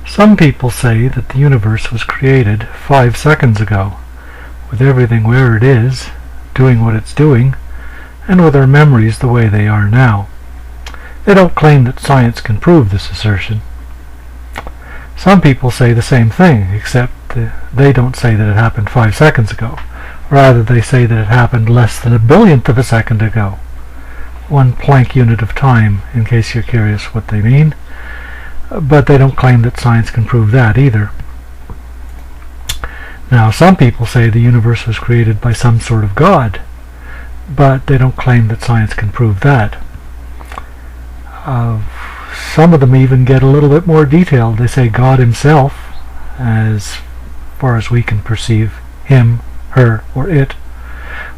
Some people say that the universe was created 5 seconds ago, with everything where it is, doing what it's doing, and with our memories the way they are now. They don't claim that science can prove this assertion. Some people say the same thing, except they don't say that it happened 5 seconds ago. Rather, they say that it happened less than a billionth of a second ago. 1 Planck unit of time, in case you're curious what they mean. But they don't claim that science can prove that either. Now, some people say the universe was created by some sort of God, but they don't claim that science can prove that. Some of them even get a little bit more detailed. They say God himself, as far as we can perceive, him, her, or it,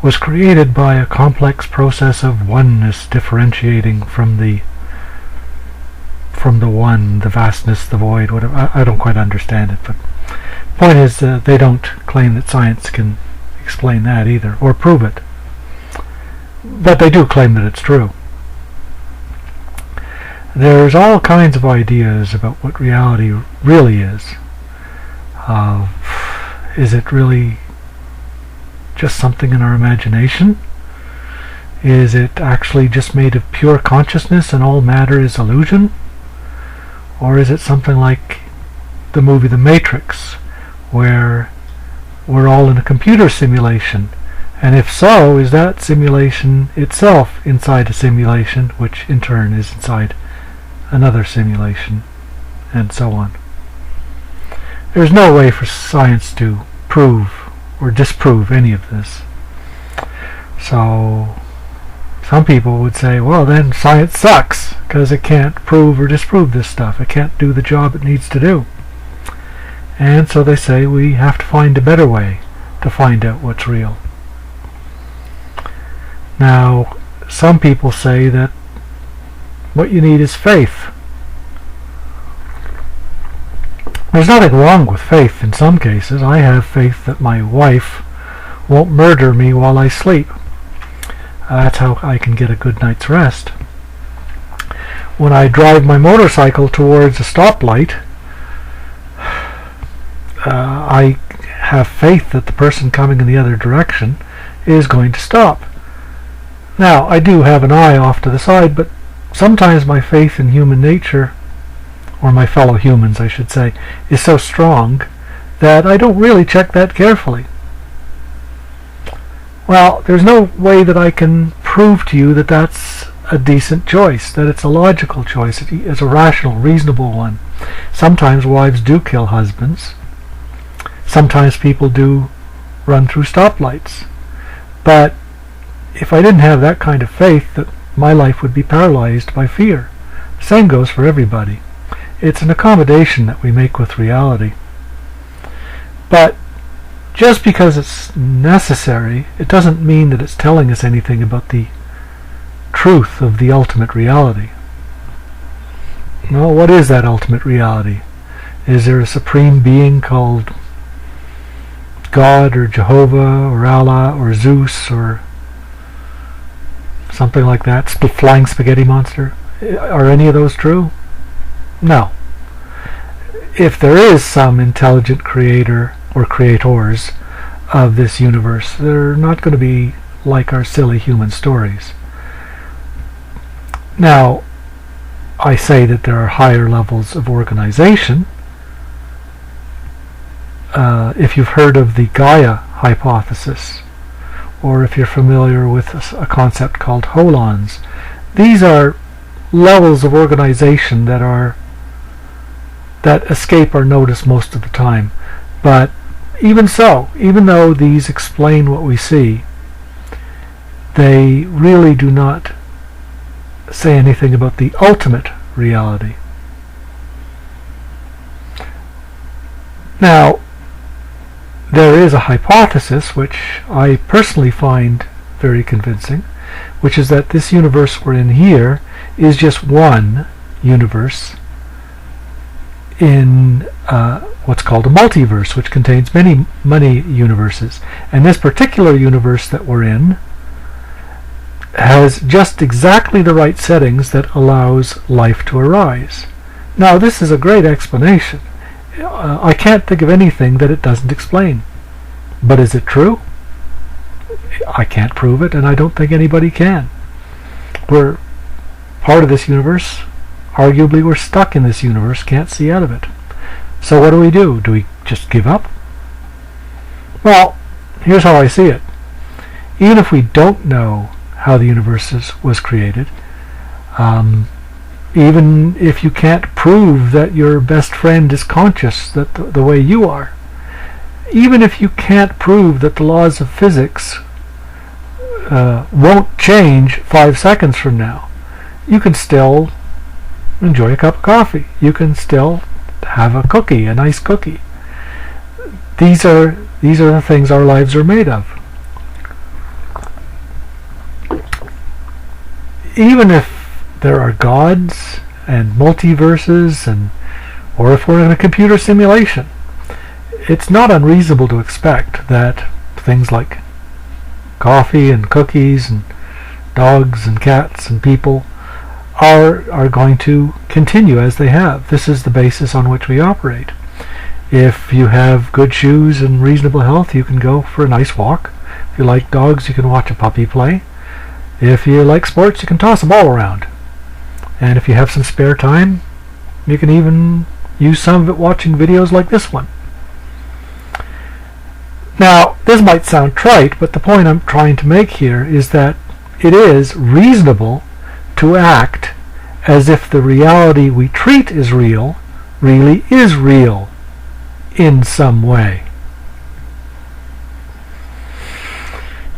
was created by a complex process of oneness differentiating from the one, the vastness, the void, whatever. I don't quite understand it, but the point is they don't claim that science can explain that either, or prove it. But they do claim that it's true. There's all kinds of ideas about what reality really is. Is it really just something in our imagination? Is it actually just made of pure consciousness and all matter is illusion? Or is it something like the movie The Matrix, where we're all in a computer simulation? And if so, is that simulation itself inside a simulation, which in turn is inside another simulation, and so on? There's no way for science to prove or disprove any of this. So some people would say, well, then science sucks because it can't prove or disprove this stuff. It can't do the job it needs to do. And so they say we have to find a better way to find out what's real. Now, some people say that what you need is faith. There's nothing wrong with faith in some cases. I have faith that my wife won't murder me while I sleep. That's how I can get a good night's rest. When I drive my motorcycle towards a stoplight, I have faith that the person coming in the other direction is going to stop. Now, I do have an eye off to the side, but sometimes my faith in human nature, or my fellow humans I should say, is so strong that I don't really check that carefully. Well, there's no way that I can prove to you that that's a decent choice, that it's a logical choice, it's a rational, reasonable one. Sometimes wives do kill husbands. Sometimes people do run through stoplights. But if I didn't have that kind of faith, that my life would be paralyzed by fear. Same goes for everybody. It's an accommodation that we make with reality. But just because it's necessary, it doesn't mean that it's telling us anything about the truth of the ultimate reality. Well, what is that ultimate reality? Is there a supreme being called God or Jehovah or Allah or Zeus or something like that? Flying spaghetti monster? Are any of those true? No. If there is some intelligent creator or creators of this universe, they're not going to be like our silly human stories. Now, I say that there are higher levels of organization. If you've heard of the Gaia hypothesis, or if you're familiar with a concept called holons, these are levels of organization that escape our notice most of the time. But even so, even though these explain what we see, they really do not say anything about the ultimate reality. Now, there is a hypothesis which I personally find very convincing, which is that this universe we're in here is just one universe in what's called a multiverse, which contains many universes. And this particular universe that we're in has just exactly the right settings that allows life to arise. Now, this is a great explanation. I can't think of anything that it doesn't explain. But is it true? I can't prove it, and I don't think anybody can. We're part of this universe. Arguably, we're stuck in this universe, can't see out of it. So what do? Do we just give up? Well, here's how I see it. Even if we don't know how the universe was created, even if you can't prove that your best friend is conscious that the way you are, even if you can't prove that the laws of physics won't change 5 seconds from now, you can still enjoy a cup of coffee. You can still have a cookie, a nice cookie. These are the things our lives are made of. Even if there are gods and multiverses, or if we're in a computer simulation, it's not unreasonable to expect that things like coffee and cookies and dogs and cats and people are going to continue as they have. This is the basis on which we operate. If you have good shoes and reasonable health, you can go for a nice walk. If you like dogs, you can watch a puppy play. If you like sports, you can toss a ball around. And if you have some spare time, you can even use some of it watching videos like this one. Now, this might sound trite, but the point I'm trying to make here is that it is reasonable to act as if the reality we treat as real really is real in some way.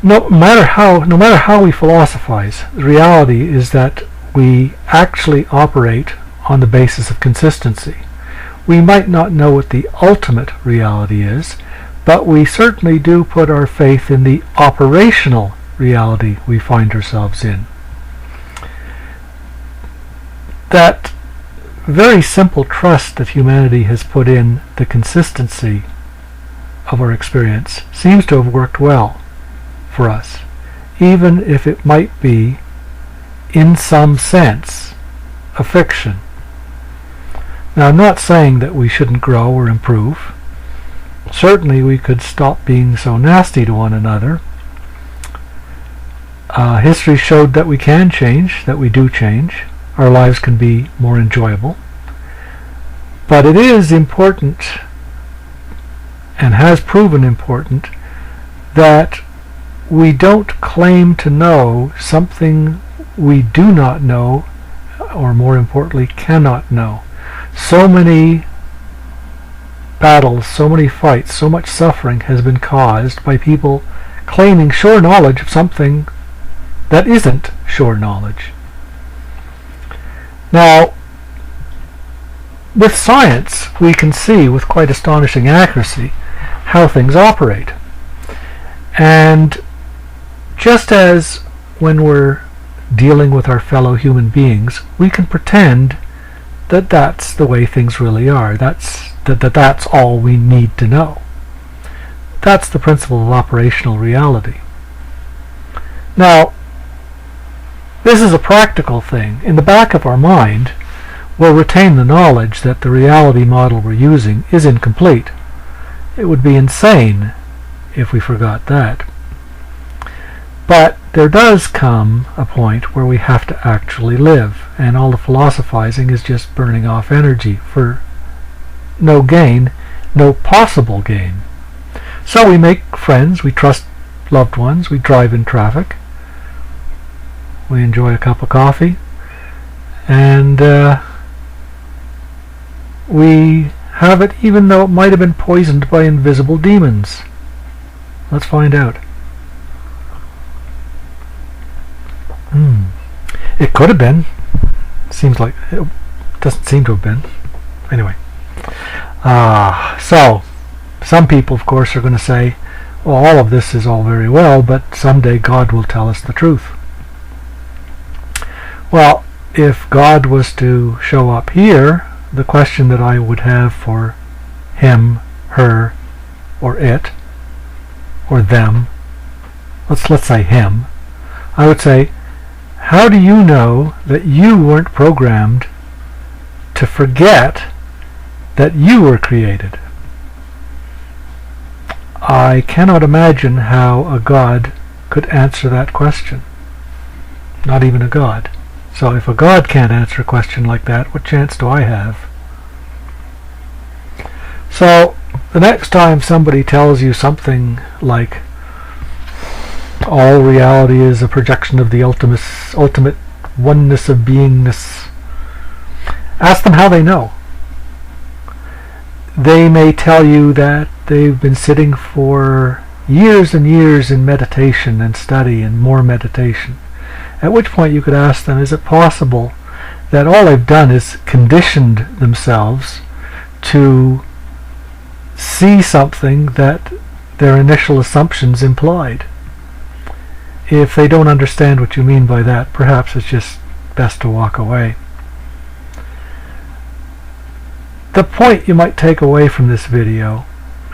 No matter how we philosophize, the reality is that we actually operate on the basis of consistency. We might not know what the ultimate reality is, but we certainly do put our faith in the operational reality we find ourselves in. That very simple trust that humanity has put in the consistency of our experience seems to have worked well for us, even if it might be, in some sense, a fiction. Now, I'm not saying that we shouldn't grow or improve. Certainly we could stop being so nasty to one another. History showed that we can change, that we do change. Our lives can be more enjoyable. But it is important, and has proven important, that we don't claim to know something we do not know, or more importantly, cannot know. So many battles, so many fights, so much suffering has been caused by people claiming sure knowledge of something that isn't sure knowledge. Now, with science, we can see with quite astonishing accuracy how things operate. And just as when we're dealing with our fellow human beings, we can pretend that that's the way things really are. That's all we need to know. That's the principle of operational reality. Now, this is a practical thing. In the back of our mind, we'll retain the knowledge that the reality model we're using is incomplete. It would be insane if we forgot that. But there does come a point where we have to actually live, and all the philosophizing is just burning off energy for no gain, no possible gain. So we make friends, we trust loved ones, we drive in traffic, we enjoy a cup of coffee, and we have it even though it might have been poisoned by invisible demons. Let's find out. It could have been. Seems like it doesn't seem to have been. Anyway. So, some people, of course, are going to say, well, all of this is all very well, but someday God will tell us the truth. Well, if God was to show up here, the question that I would have for him, her, or it, or them, let's say him, I would say, how do you know that you weren't programmed to forget that you were created. I cannot imagine how a God could answer that question. Not even a God. So if a God can't answer a question like that, what chance do I have? So the next time somebody tells you something like all reality is a projection of the ultimate oneness of beingness, ask them how they know. They may tell you that they've been sitting for years and years in meditation and study and more meditation. At which point you could ask them, is it possible that all they've done is conditioned themselves to see something that their initial assumptions implied? If they don't understand what you mean by that, perhaps it's just best to walk away. The point you might take away from this video,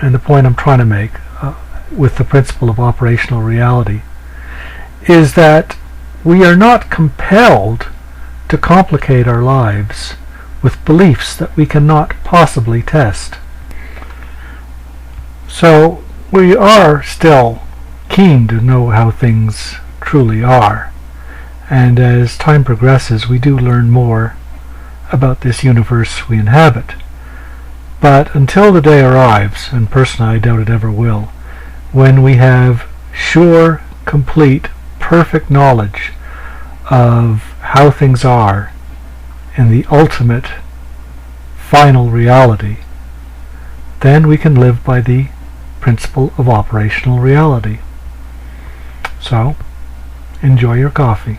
and the point I'm trying to make with the principle of operational reality, is that we are not compelled to complicate our lives with beliefs that we cannot possibly test. So we are still keen to know how things truly are, and as time progresses we do learn more about this universe we inhabit. But until the day arrives, and personally I doubt it ever will, when we have sure, complete, perfect knowledge of how things are in the ultimate, final reality, then we can live by the principle of operational reality. So, enjoy your coffee.